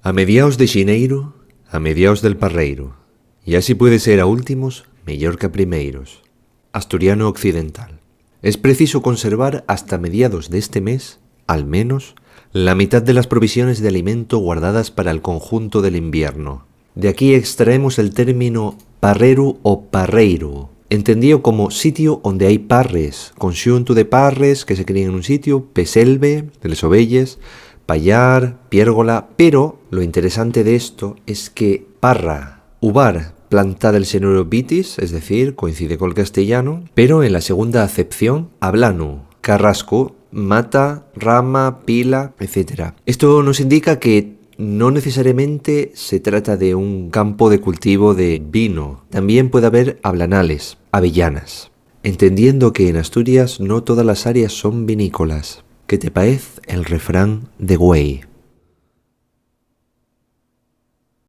A mediaos de xineiro, a mediaos del parreiro, y así puede ser a últimos, mellor que a primeiros. Asturiano occidental. Es preciso conservar hasta mediados de este mes, al menos, la mitad de las provisiones de alimento guardadas para el conjunto del invierno. De aquí extraemos el término parreru o parreiro, entendido como sitio donde hay parres, conxunto de parres que se crían en un sitio, peselve, de les ovelles, payar, piérgola, pero lo interesante de esto es que parra, uvar, planta del xénero vitis, es decir, coincide con el castellano, pero en la segunda acepción, hablanu, carrasco, mata, rama, pila, etc. Esto nos indica que no necesariamente se trata de un campo de cultivo de vino, también puede haber ablanales, avellanas. Entendiendo que en Asturias no todas las áreas son vinícolas. ¿Qué te parece el refrán de Güey?